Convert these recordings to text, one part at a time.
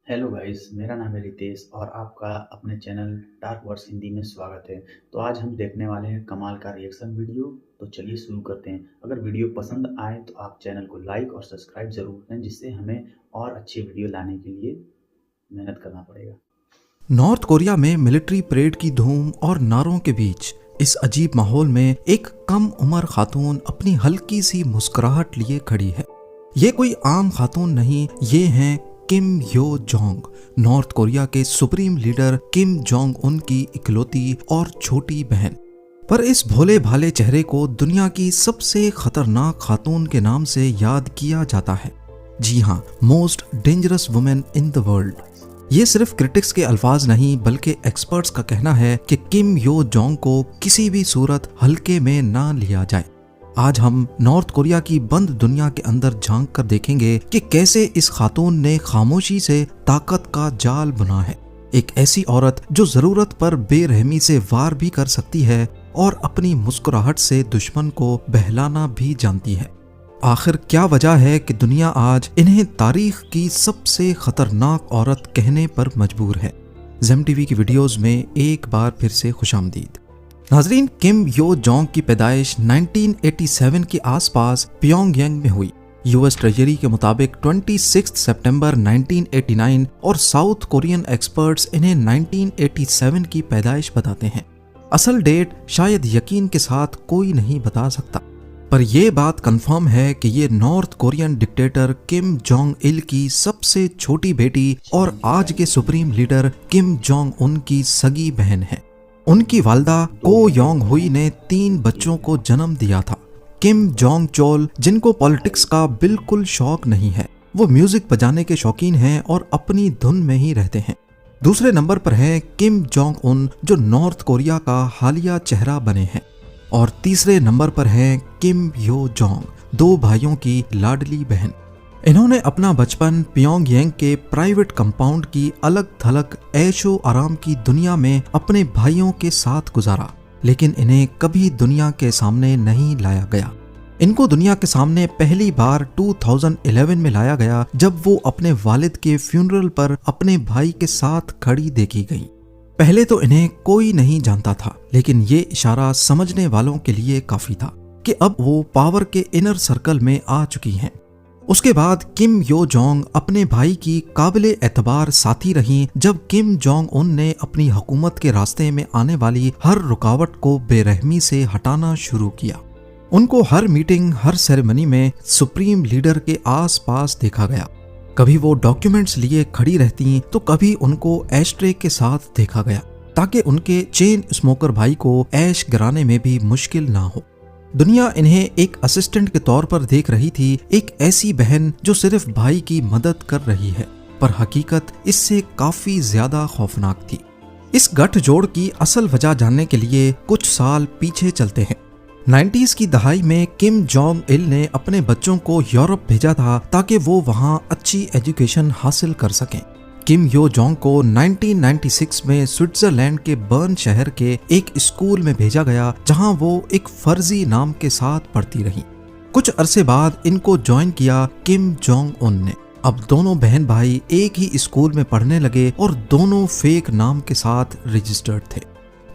Hello guys, मेरा नाम है रितेश और आपका अपने चैनल डार्क वर्स हिंदी में स्वागत है। तो आज हम देखने वाले हैं कमाल का रिएक्शन वीडियो। तो चलिए शुरू करते हैं। अगर वीडियो पसंद आए तो आप चैनल को लाइक और सब्सक्राइब ज़रूर करें, जिससे हमें और अच्छी वीडियो लाने के लिए मेहनत करना पड़ेगा। नॉर्थ कोरिया में मिलिट्री परेड की धूम और नारों के बीच इस अजीब माहौल में एक कम उम्र खातून अपनी हल्की सी मुस्कुराहट लिए खड़ी है। ये कोई आम खातून नहीं, ये हैं किम यो जोंग, नॉर्थ कोरिया के supreme leader Kim Jong Un की इकलौती और छोटी बहन। पर इस भोले भाले चेहरे को दुनिया की सबसे खतरनाक खातून के नाम से याद किया जाता है। जी हाँ, most dangerous women in the world. ये सिर्फ क्रिटिक्स के अल्फाज नहीं बल्कि एक्सपर्ट्स का कहना है कि किम यो जोंग को किसी भी सूरत हल्के में ना लिया जाए। आज हम नॉर्थ कोरिया की बंद दुनिया के अंदर झांक कर देखेंगे कि कैसे इस खातून ने खामोशी से ताकत का जाल बुना है। एक ऐसी औरत जो जरूरत पर बेरहमी से वार भी कर सकती है और अपनी मुस्कुराहट से दुश्मन को बहलाना भी जानती है। आखिर क्या वजह है कि दुनिया आज इन्हें तारीख की सबसे खतरनाक औरत कहने पर मजबूर है। ज़ेम टीवी की वीडियोस में एक बार फिर से खुशामदीद। नाजरीन, किम यो जोंग की पैदाइश 1987 के आसपास प्योंगयांग में हुई। यूएस ट्रेजरी के मुताबिक 26 सितंबर 1989 और साउथ कोरियन एक्सपर्ट्स इन्हें 1987 की पैदाइश बताते हैं। असल डेट शायद यकीन के साथ कोई नहीं बता सकता, पर यह बात कंफर्म है कि ये north Korean dictator Kim Jong Il की सबसे छोटी बेटी और आज के supreme leader Kim Jong Un की सगी बहन है। उनकी वालदा को योंग हुई ने 3 बच्चों को जन्म दिया था। किम जोंग चोल, जिनको पॉलिटिक्स का बिल्कुल शौक नहीं है, वो म्यूजिक बजाने के शौकीन हैं और अपनी धुन में ही रहते हैं। दूसरे नंबर पर है किम जोंग उन, जो नॉर्थ कोरिया का हालिया चेहरा बने हैं। और तीसरे नंबर पर है किम यो जोंग, 2 भाइयों की लाडली बहन। इन्होंने अपना बचपन प्योंगयांग के प्राइवेट कंपाउंड की अलग थलग ऐशो आराम की दुनिया में अपने भाइयों के साथ गुजारा, लेकिन इन्हें कभी दुनिया के सामने नहीं लाया गया। इनको दुनिया के सामने पहली बार 2011 में लाया गया, जब वो अपने वालिद के फ्यूनरल पर अपने भाई के साथ खड़ी देखी गई। पहले तो इन्हें कोई नहीं जानता था, लेकिन ये इशारा समझने वालों के लिए काफी था कि अब वो पावर के इनर सर्कल में आ चुकी हैं। उसके बाद किम यो जोंग अपने भाई की काबिले एतबार साथी रहीं, जब किम जोंग उन ने अपनी हुकूमत के रास्ते में आने वाली हर रुकावट को बेरहमी से हटाना शुरू किया। उनको हर मीटिंग, हर सेरेमनी में सुप्रीम लीडर के आस पास देखा गया। कभी वो डॉक्यूमेंट्स लिए खड़ी रहती तो कभी उनको एशट्रे के साथ देखा गया, ताकि उनके चेन स्मोकर भाई को ऐश गिराने में भी मुश्किल ना हो। दुनिया इन्हें एक असिस्टेंट के तौर पर देख रही थी, एक ऐसी बहन जो सिर्फ भाई की मदद कर रही है, पर हकीकत इससे काफी ज्यादा खौफनाक थी। इस गठजोड़ की असल वजह जानने के लिए कुछ साल पीछे चलते हैं। 90s की दहाई में किम जोंग इल ने अपने बच्चों को यूरोप भेजा था ताकि वो वहाँ अच्छी एजुकेशन हासिल कर सकें। किम यो जोंग को 1996 में स्विट्जरलैंड के बर्न शहर के एक स्कूल में भेजा गया, जहां वो एक फर्जी नाम के साथ पढ़ती रहीं। कुछ अरसे बाद इनको ज्वाइन किया किम जोंग उन ने। अब दोनों बहन भाई एक ही स्कूल में पढ़ने लगे और दोनों फेक नाम के साथ रजिस्टर्ड थे।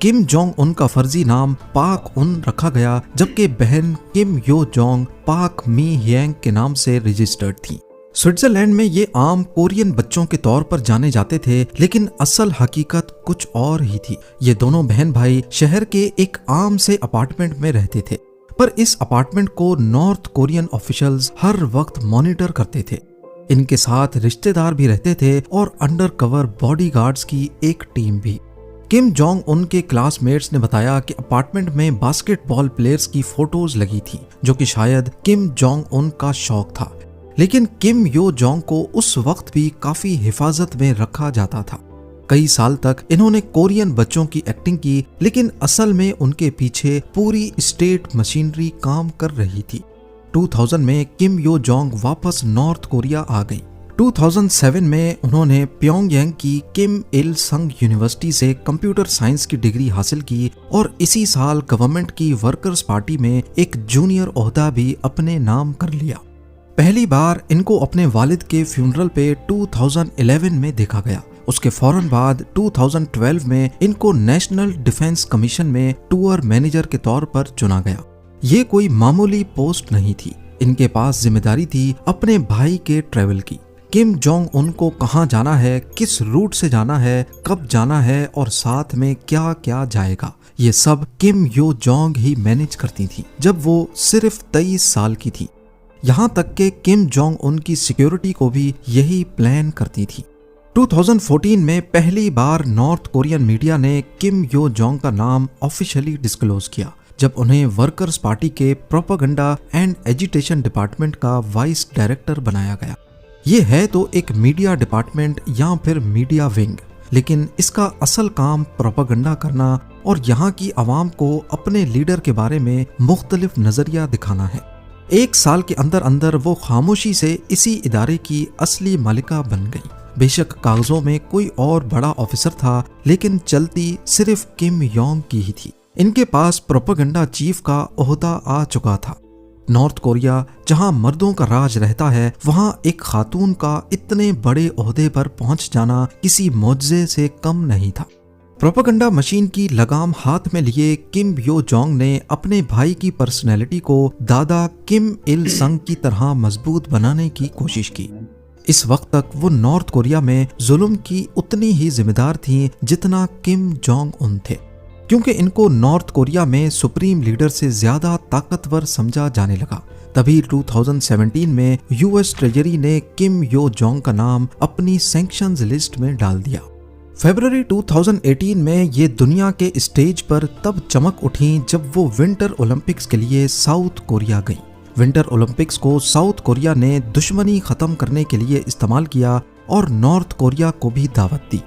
किम जोंग उन का फर्जी नाम पाक उन रखा गया, जबकि बहन किम यो जोंग पाक मी ह्यांग के नाम से रजिस्टर्ड थी। स्विट्जरलैंड में ये आम कोरियन बच्चों के तौर पर जाने जाते थे, लेकिन असल हकीकत कुछ और ही थी। ये दोनों बहन भाई शहर के एक आम से अपार्टमेंट में रहते थे, पर इस अपार्टमेंट को नॉर्थ कोरियन ऑफिशियल्स हर वक्त मॉनिटर करते थे। इनके साथ रिश्तेदार भी रहते थे और अंडर कवर बॉडीगार्ड्स की एक टीम भी। किम जोंग उन के क्लासमेट्स ने बताया कि अपार्टमेंट में बास्केटबॉल प्लेयर्स की फोटोज लगी थी, जो कि शायद किम जोंग उन का शौक था। लेकिन किम यो जोंग को उस वक्त भी काफी हिफाजत में रखा जाता था। कई साल तक इन्होंने कोरियन बच्चों की एक्टिंग की, लेकिन असल में उनके पीछे पूरी स्टेट मशीनरी काम कर रही थी। 2000 में किम यो जोंग वापस नॉर्थ कोरिया आ गई। 2007 में उन्होंने प्योंगयांग की किम इल संग यूनिवर्सिटी से कंप्यूटर साइंस की डिग्री हासिल की और इसी साल गवर्नमेंट की वर्कर्स पार्टी में एक जूनियर ओहदा भी अपने नाम कर लिया। पहली बार इनको अपने वालिद के फ्यूनरल पे 2011 में देखा गया। उसके फौरन बाद 2012 में इनको नेशनल डिफेंस कमीशन में टूर मैनेजर के तौर पर चुना गया। ये कोई मामूली पोस्ट नहीं थी। इनके पास जिम्मेदारी थी अपने भाई के ट्रेवल की। किम जोंग उन को कहाँ जाना है, किस रूट से जाना है, कब जाना है और साथ में क्या क्या जाएगा, ये सब किम यो जोंग ही मैनेज करती थी जब वो सिर्फ 23 साल की थी। यहाँ तक कि किम जोंग उन की सिक्योरिटी को भी यही प्लान करती थी। 2014 में पहली बार नॉर्थ कोरियन मीडिया ने किम यो जोंग का नाम ऑफिशियली डिस्क्लोज किया जब उन्हें वर्कर्स पार्टी के प्रोपेगेंडा एंड एजिटेशन डिपार्टमेंट का वाइस डायरेक्टर बनाया गया। ये है तो एक मीडिया डिपार्टमेंट या फिर मीडिया विंग, लेकिन इसका असल काम प्रोपेगेंडा करना और यहाँ की आवाम को अपने लीडर के बारे में मुख्तलिफ नजरिया दिखाना है। 1 साल के अंदर अंदर वो खामोशी से इसी इदारे की असली मालिका बन गई। बेशक कागजों में कोई और बड़ा ऑफिसर था, लेकिन चलती सिर्फ किम योंग की ही थी। इनके पास प्रोपेगेंडा चीफ का ओहदा आ चुका था। नॉर्थ कोरिया जहां मर्दों का राज रहता है, वहां एक खातून का इतने बड़े ओहदे पर पहुंच जाना किसी मौजज़े से कम नहीं था। प्रोपेगेंडा मशीन की लगाम हाथ में लिए किम यो जोंग ने अपने भाई की पर्सनैलिटी को दादा किम इल संग की तरह मजबूत बनाने की कोशिश की। इस वक्त तक वो नॉर्थ कोरिया में जुल्म की उतनी ही जिम्मेदार थीं जितना किम जोंग उन थे, क्योंकि इनको नॉर्थ कोरिया में सुप्रीम लीडर से ज्यादा ताकतवर समझा जाने लगा। तभी 2017 में यूएस ट्रेजरी ने किम यो जोंग का नाम अपनी सैंक्शंस लिस्ट में डाल दिया। फरवरी 2018 में ये दुनिया के स्टेज पर तब चमक उठी जब वो विंटर ओलंपिक्स के लिए साउथ कोरिया गई। विंटर ओलंपिक्स को साउथ कोरिया ने दुश्मनी खत्म करने के लिए इस्तेमाल किया और नॉर्थ कोरिया को भी दावत दी।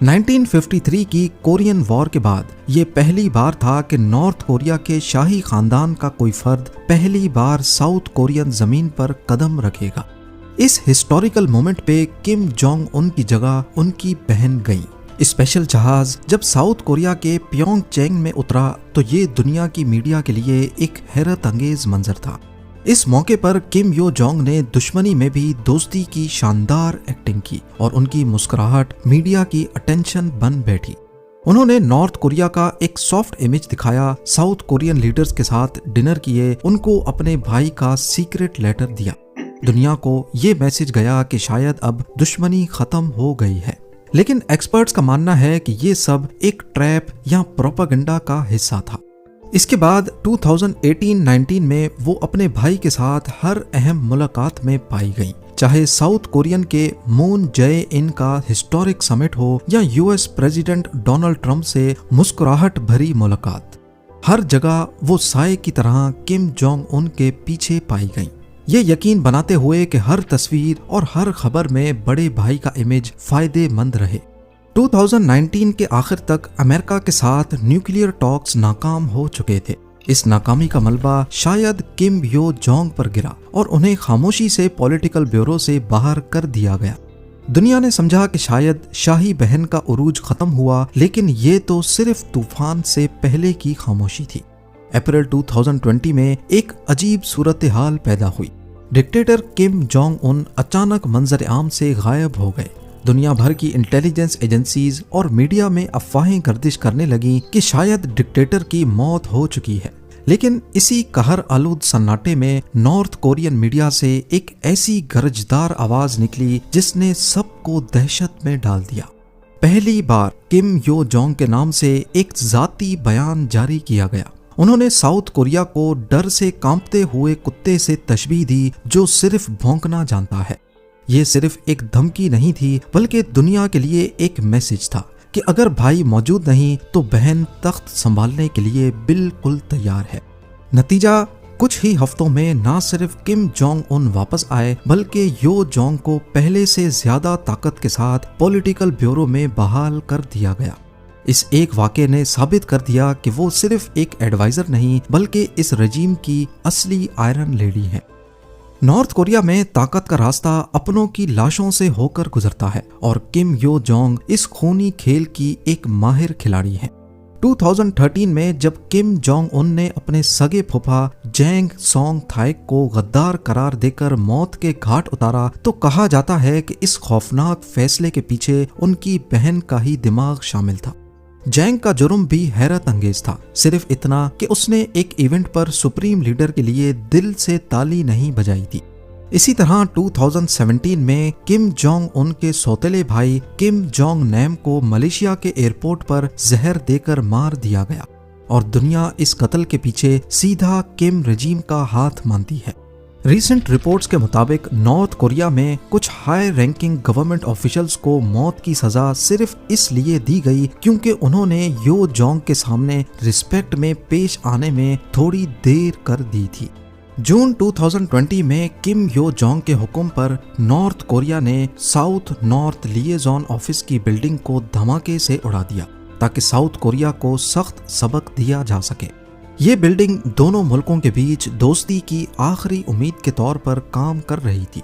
1953 की कोरियन वॉर के बाद ये पहली बार था कि नॉर्थ कोरिया के शाही खानदान का कोई फर्द पहली बार साउथ कोरियन जमीन पर कदम रखेगा। इस हिस्टोरिकल मोमेंट पे किम जोंग उन की जगह उनकी बहन गई। स्पेशल जहाज जब साउथ कोरिया के प्योंगचैंग में उतरा तो ये दुनिया की मीडिया के लिए एक हैरत अंगेज मंजर था। इस मौके पर किम यो जोंग ने दुश्मनी में भी दोस्ती की शानदार एक्टिंग की और उनकी मुस्कुराहट मीडिया की अटेंशन बन बैठी। उन्होंने नॉर्थ कोरिया का एक सॉफ्ट इमेज दिखाया, साउथ कोरियन लीडर्स के साथ डिनर किए, उनको अपने भाई का सीक्रेट लेटर दिया। दुनिया को ये मैसेज गया कि शायद अब दुश्मनी खत्म हो गई है। लेकिन एक्सपर्ट्स का मानना है कि ये सब एक ट्रैप या प्रोपेगेंडा का हिस्सा था। इसके बाद 2018-19 में वो अपने भाई के साथ हर अहम मुलाकात में पाई गई, चाहे साउथ कोरियन के मून जय इन का हिस्टोरिक समिट हो या यूएस प्रेसिडेंट डोनाल्ड ट्रंप से मुस्कुराहट भरी मुलाकात। हर जगह वो साए की तरह किम जोंग उन के पीछे पाई गई, ये यकीन बनाते हुए कि हर तस्वीर और हर खबर में बड़े भाई का इमेज फायदेमंद रहे। 2019 के आखिर तक अमेरिका के साथ न्यूक्लियर टॉक्स नाकाम हो चुके थे। इस नाकामी का मलबा शायद किम यो जोंग पर गिरा और उन्हें खामोशी से पॉलिटिकल ब्यूरो से बाहर कर दिया गया। दुनिया ने समझा कि शायद शाही बहन का उरूज खत्म हुआ, लेकिन ये तो सिर्फ तूफान से पहले की खामोशी थी। अप्रैल 2020 में एक अजीब सूरत हाल पैदा हुई। डिक्टेटर किम जोंग उन अचानक मंजर आम से गायब हो गए। दुनिया भर की इंटेलिजेंस एजेंसीज और मीडिया में अफवाहें गर्दिश करने लगी कि शायद डिक्टेटर की मौत हो चुकी है। लेकिन इसी कहर आलूद सन्नाटे में नॉर्थ कोरियन मीडिया से एक ऐसी गरजदार आवाज निकली जिसने सबको दहशत में डाल दिया। पहली बार किम यो जोंग के नाम से एक जाती बयान जारी किया गया। उन्होंने साउथ कोरिया को डर से कांपते हुए कुत्ते से तशबीह दी जो सिर्फ भौंकना जानता है। ये सिर्फ एक धमकी नहीं थी, बल्कि दुनिया के लिए एक मैसेज था कि अगर भाई मौजूद नहीं तो बहन तख्त संभालने के लिए बिल्कुल तैयार है। नतीजा, कुछ ही हफ्तों में ना सिर्फ किम जोंग उन वापस आए, बल्कि यो जोंग को पहले से ज्यादा ताकत के साथ पॉलिटिकल ब्यूरो में बहाल कर दिया गया। इस एक वाक़े ने साबित कर दिया कि वो सिर्फ एक एडवाइजर नहीं, बल्कि इस रजीम की असली आयरन लेडी है। नॉर्थ कोरिया में ताकत का रास्ता अपनों की लाशों से होकर गुजरता है और किम यो जोंग इस खूनी खेल की एक माहिर खिलाड़ी है। 2013 में जब किम जोंग उन ने अपने सगे फूफा जैंग सोंग थाइक को गद्दार करार देकर मौत के घाट उतारा तो कहा जाता है कि इस खौफनाक फैसले के पीछे उनकी बहन का ही दिमाग शामिल था। जैंग का जुर्म भी हैरत अंगेज था, सिर्फ इतना कि उसने एक इवेंट पर सुप्रीम लीडर के लिए दिल से ताली नहीं बजाई थी। इसी तरह 2017 में किम जोंग उन के सौतेले भाई किम जोंग नैम को मलेशिया के एयरपोर्ट पर जहर देकर मार दिया गया और दुनिया इस कत्ल के पीछे सीधा किम रजीम का हाथ मानती है। रीसेंट रिपोर्ट्स के मुताबिक नॉर्थ कोरिया में कुछ हाई रैंकिंग गवर्नमेंट ऑफिशियल्स को मौत की सजा सिर्फ इसलिए दी गई क्योंकि उन्होंने यो जोंग के सामने रिस्पेक्ट में पेश आने में थोड़ी देर कर दी थी। जून 2020 में किम यो जोंग के हुक्म पर नॉर्थ कोरिया ने साउथ नॉर्थ लिएजॉन ऑफिस की बिल्डिंग को धमाके से उड़ा दिया ताकि साउथ कोरिया को सख्त सबक दिया जा सके। ये बिल्डिंग दोनों मुल्कों के बीच दोस्ती की आखिरी उम्मीद के तौर पर काम कर रही थी।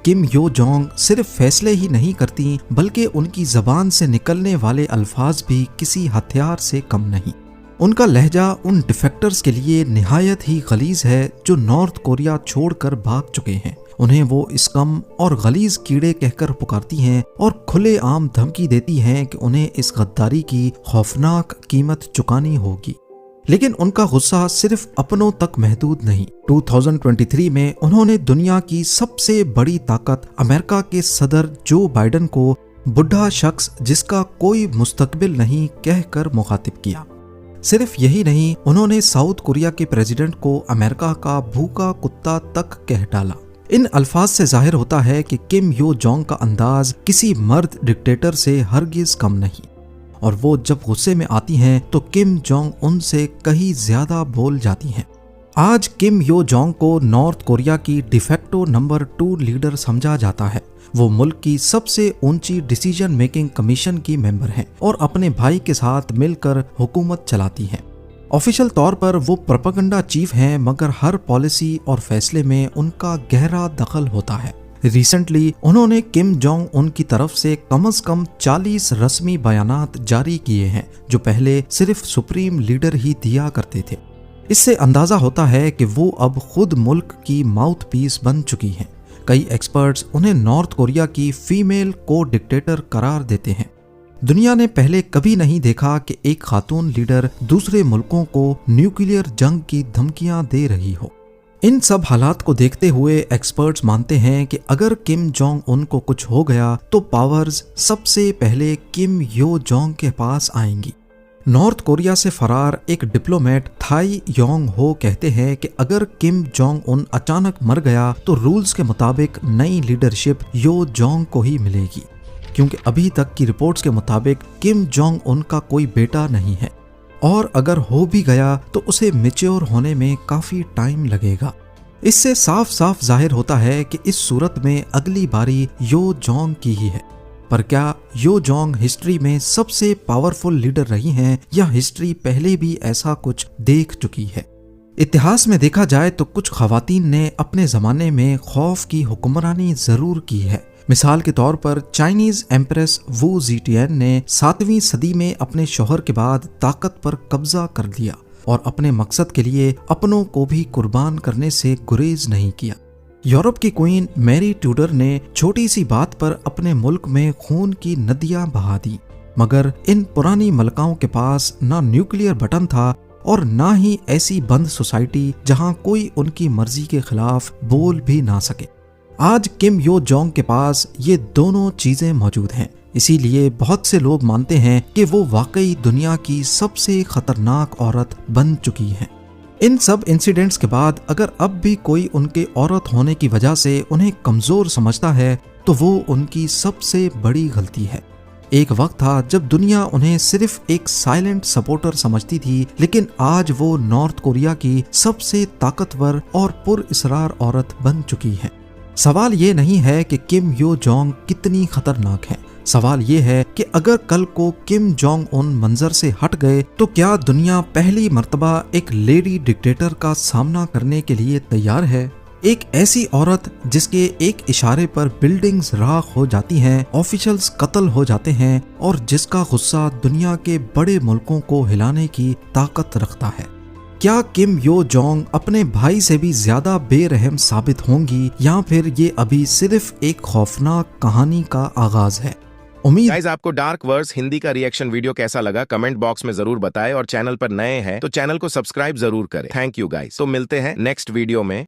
किम यो जोंग सिर्फ फैसले ही नहीं करती बल्कि उनकी जबान से निकलने वाले अल्फाज भी किसी हथियार से कम नहीं। उनका लहजा उन डिफेक्टर्स के लिए निहायत ही गलीज है जो नॉर्थ कोरिया छोड़कर भाग चुके हैं। उन्हें वो इस्कम और गलीज कीड़े कहकर पुकारती हैं और खुलेआम धमकी देती हैं कि उन्हें इस गद्दारी की खौफनाक कीमत चुकानी होगी। लेकिन उनका गुस्सा सिर्फ अपनों तक महदूद नहीं। 2023 में उन्होंने दुनिया की सबसे बड़ी ताकत अमेरिका के सदर जो बाइडेन को बुढ़ा शख्स जिसका कोई मुस्तकबिल नहीं कहकर मुखातिब किया। सिर्फ यही नहीं, उन्होंने साउथ कोरिया के प्रेसिडेंट को अमेरिका का भूखा कुत्ता तक कह डाला। इन अल्फाज से जाहिर होता है कि किम यो जोंग का अंदाज किसी मर्द डिक्टेटर से हरगिज कम नहीं और वो जब गुस्से में आती हैं तो किम जोंग उनसे कहीं ज्यादा बोल जाती हैं। आज किम यो जोंग को नॉर्थ कोरिया की डिफेक्टो नंबर 2 लीडर समझा जाता है। वो मुल्क की सबसे ऊंची डिसीजन मेकिंग कमीशन की मेंबर हैं और अपने भाई के साथ मिलकर हुकूमत चलाती हैं। ऑफिशियल तौर पर वो प्रोपेगेंडा चीफ हैं मगर हर पॉलिसी और फैसले में उनका गहरा दखल होता है। रिसेंटली उन्होंने किम जोंग उन की तरफ से कम 40 रस्मी बयानात जारी किए हैं जो पहले सिर्फ सुप्रीम लीडर ही दिया करते थे। इससे अंदाजा होता है कि वो अब खुद मुल्क की माउथ पीस बन चुकी हैं। कई एक्सपर्ट्स उन्हें नॉर्थ कोरिया की फीमेल को डिक्टेटर करार देते हैं। दुनिया ने पहले कभी नहीं देखा कि एक खातून लीडर दूसरे मुल्कों को न्यूक्लियर जंग की धमकियां दे रही हो। इन सब हालात को देखते हुए एक्सपर्ट्स मानते हैं कि अगर किम जोंग उन को कुछ हो गया तो पावर्स सबसे पहले किम यो जोंग के पास आएंगी। नॉर्थ कोरिया से फरार एक डिप्लोमेट थाई योंग हो कहते हैं कि अगर किम जोंग उन अचानक मर गया तो रूल्स के मुताबिक नई लीडरशिप यो जोंग को ही मिलेगी, क्योंकि अभी तक की रिपोर्ट्स के मुताबिक किम जोंग उन का कोई बेटा नहीं है और अगर हो भी गया तो उसे मैच्योर होने में काफी टाइम लगेगा। इससे साफ साफ जाहिर होता है कि इस सूरत में अगली बारी यो जोंग की ही है। पर क्या यो जोंग हिस्ट्री में सबसे पावरफुल लीडर रही हैं या हिस्ट्री पहले भी ऐसा कुछ देख चुकी है? इतिहास में देखा जाए तो कुछ खवातीन ने अपने जमाने में खौफ की हुक्मरानी जरूर की है। मिसाल के तौर पर चाइनीज एम्प्रेस वू जीटियन ने 7वीं सदी में अपने शौहर के बाद ताकत पर कब्जा कर लिया और अपने मकसद के लिए अपनों को भी कुर्बान करने से गुरेज नहीं किया। यूरोप की क्वीन मैरी ट्यूडर ने छोटी सी बात पर अपने मुल्क में खून की नदियां बहा दी, मगर इन पुरानी मलकाओं के पास ना न्यूक्लियर बटन था और ना ही ऐसी बंद सोसाइटी जहां कोई उनकी मर्जी के खिलाफ बोल भी ना सके। आज किम यो जोंग के पास ये दोनों चीजें मौजूद हैं, इसीलिए बहुत से लोग मानते हैं कि वो वाकई दुनिया की सबसे खतरनाक औरत बन चुकी हैं। इन सब इंसिडेंट्स के बाद अगर अब भी कोई उनके औरत होने की वजह से उन्हें कमजोर समझता है तो वो उनकी सबसे बड़ी गलती है। एक वक्त था जब दुनिया उन्हें सिर्फ एक साइलेंट सपोर्टर समझती थी, लेकिन आज वो नॉर्थ कोरिया की सबसे ताकतवर और पुरअसरार औरत बन चुकी है। सवाल ये नहीं है कि किम यो जोंग कितनी खतरनाक है, सवाल ये है कि अगर कल को किम जोंग उन मंजर से हट गए तो क्या दुनिया पहली मर्तबा एक लेडी डिक्टेटर का सामना करने के लिए तैयार है? एक ऐसी औरत जिसके एक इशारे पर बिल्डिंग्स राख हो जाती हैं, ऑफिशियल्स कत्ल हो जाते हैं और जिसका गुस्सा दुनिया के बड़े मुल्कों को हिलाने की ताकत रखता है। क्या किम यो जोंग अपने भाई से भी ज्यादा बेरहम साबित होंगी या फिर ये अभी सिर्फ एक खौफनाक कहानी का आगाज है? उम्मीद गाइस, आपको डार्क वर्स हिंदी का रिएक्शन वीडियो कैसा लगा कमेंट बॉक्स में जरूर बताएं और चैनल पर नए हैं तो चैनल को सब्सक्राइब जरूर करें। Thank you guys. तो मिलते हैं नेक्स्ट वीडियो में।